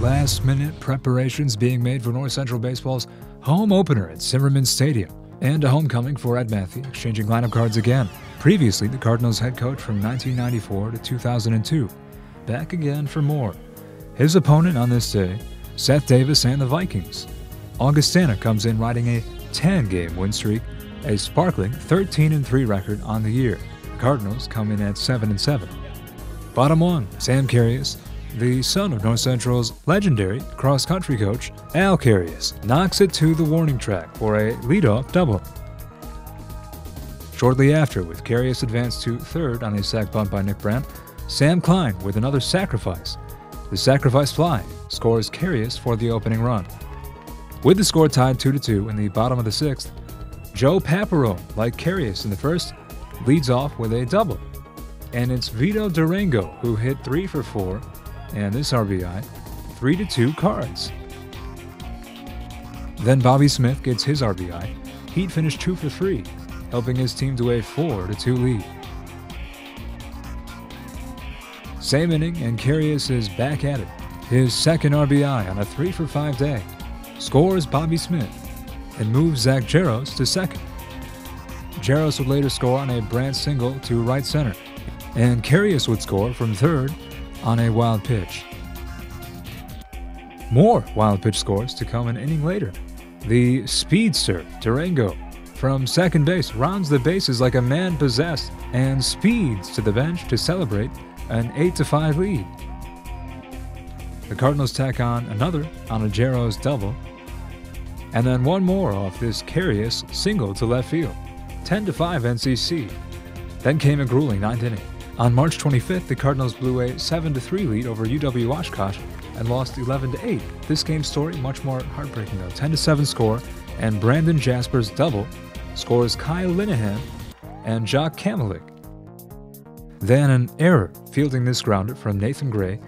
Last-minute preparations being made for North Central Baseball's home opener at Zimmerman Stadium, and a homecoming for Ed Matthew, exchanging lineup cards again. Previously, the Cardinals head coach from 1994 to 2002. Back again for more. His opponent on this day, Seth Davis and the Vikings. Augustana comes in riding a 10-game win streak, a sparkling 13-3 record on the year. The Cardinals come in at 7-7. Bottom one, Sam Carius, the son of North Central's legendary cross-country coach, Al Carius, knocks it to the warning track for a leadoff double. Shortly after, with Carius advanced to third on a sac bunt by Nick Brandt, Sam Klein with another sacrifice. The sacrifice fly scores Carius for the opening run. With the score tied 2-2 in the bottom of the sixth, Joe Paparone, like Carius in the first, leads off with a double. And it's Vito Durango who hit 3 for 4, and this RBI, 3-2 Cards. Then Bobby Smith gets his RBI. He'd finished 2 for 3, helping his team to a 4-2 lead. Same inning, and Carius is back at it. His second RBI on a 3 for 5 day scores Bobby Smith and moves Zach Jaros to second. Jaros would later score on a Brandt single to right center, and Carius would score from third on a wild pitch. More wild pitch scores to come an inning later. The speedster Durango from second base rounds the bases like a man possessed and speeds to the bench to celebrate an 8-5 lead. The Cardinals tack on another on a Jaros double, and then one more off this Carius single to left field. 10-5 NCC. Then came a grueling ninth inning. On March 25th, the Cardinals blew a 7-3 lead over UW Oshkosh and lost 11-8. This game's story much more heartbreaking though. 10-7 score, and Brandon Jasper's double scores Kyle Linehan and Jock Kamalik. Then an error fielding this grounder from Nathan Gray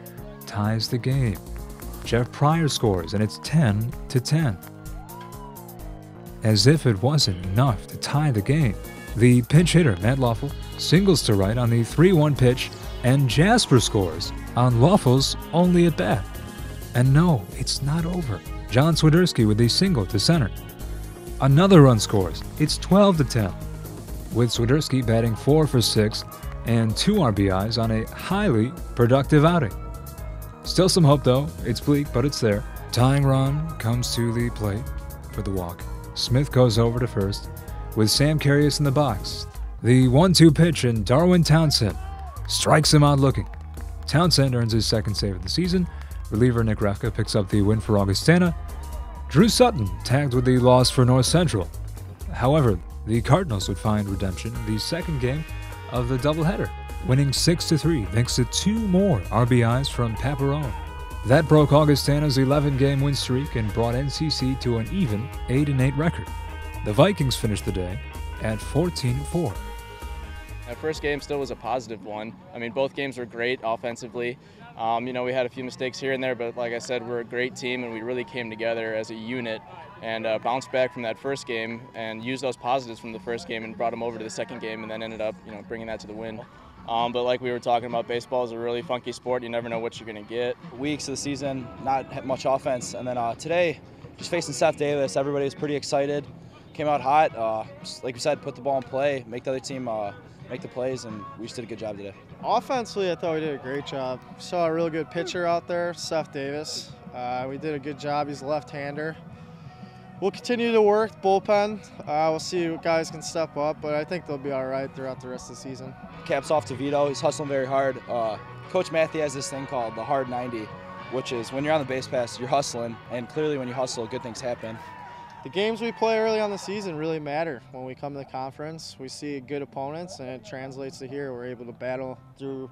ties the game. Jeff Pryor scores, and it's 10-10. As if it wasn't enough to tie the game, the pinch hitter, Matt Lawful, singles to right on the 3-1 pitch, and Jasper scores on Lawful's only at bat. And no, it's not over. John Swiderski with a single to center. Another run scores. It's 12-10, with Swiderski batting 4 for 6 and 2 RBIs on a highly productive outing. Still some hope though. It's bleak, but it's there. Tying run comes to the plate for the walk. Smith goes over to first with Sam Carius in the box. The 1-2 pitch, and Darwin Townsend strikes him out looking. Townsend earns his second save of the season. Reliever Nick Refka picks up the win for Augustana. Drew Sutton tagged with the loss for North Central. However, the Cardinals would find redemption in the second game of the doubleheader, winning 6-3 thanks to 2 more RBIs from Paparone. That broke Augustana's 11-game win streak and brought NCC to an even 8-8 record. The Vikings finished the day at 14-4. That first game still was a positive one. I mean, both games were great offensively. We had a few mistakes here and there, but like I said, we're a great team and we really came together as a unit and bounced back from that first game and used those positives from the first game and brought them over to the second game, and then ended up, bringing that to the win. But like we were talking about, baseball is a really funky sport. You never know what you're going to get. Weeks of the season, not much offense, and then today, just facing Seth Davis, everybody was pretty excited. Came out hot, just like we said, put the ball in play, make the other team make the plays, and we just did a good job today. Offensively, I thought we did a great job. Saw a real good pitcher out there, Seth Davis. We did a good job. He's a left-hander. We'll continue to work bullpen. We'll see what guys can step up, but I think they'll be all right throughout the rest of the season. Caps off to Vito. He's hustling very hard. Coach Matthew has this thing called the hard 90, which is when you're on the base pass, you're hustling, and clearly when you hustle, good things happen. The games we play early on the season really matter. When we come to the conference, we see good opponents, and it translates to here. We're able to battle through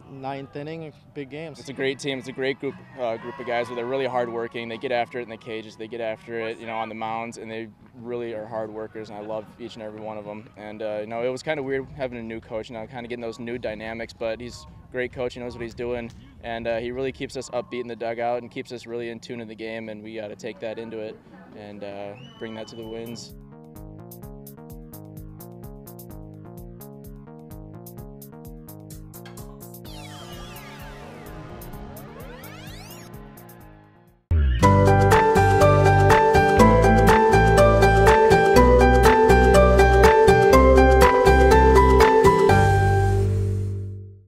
ninth inning, big games. It's a great team. It's a great group of guys. They're really hardworking. They get after it in the cages. They get after it, on the mounds, and they really are hard workers. And I love each and every one of them. And it was kind of weird having a new coach, kind of getting those new dynamics. But he's a great coach. He knows what he's doing, and he really keeps us upbeat in the dugout and keeps us really in tune in the game. And we got to take that into it and bring that to the wins.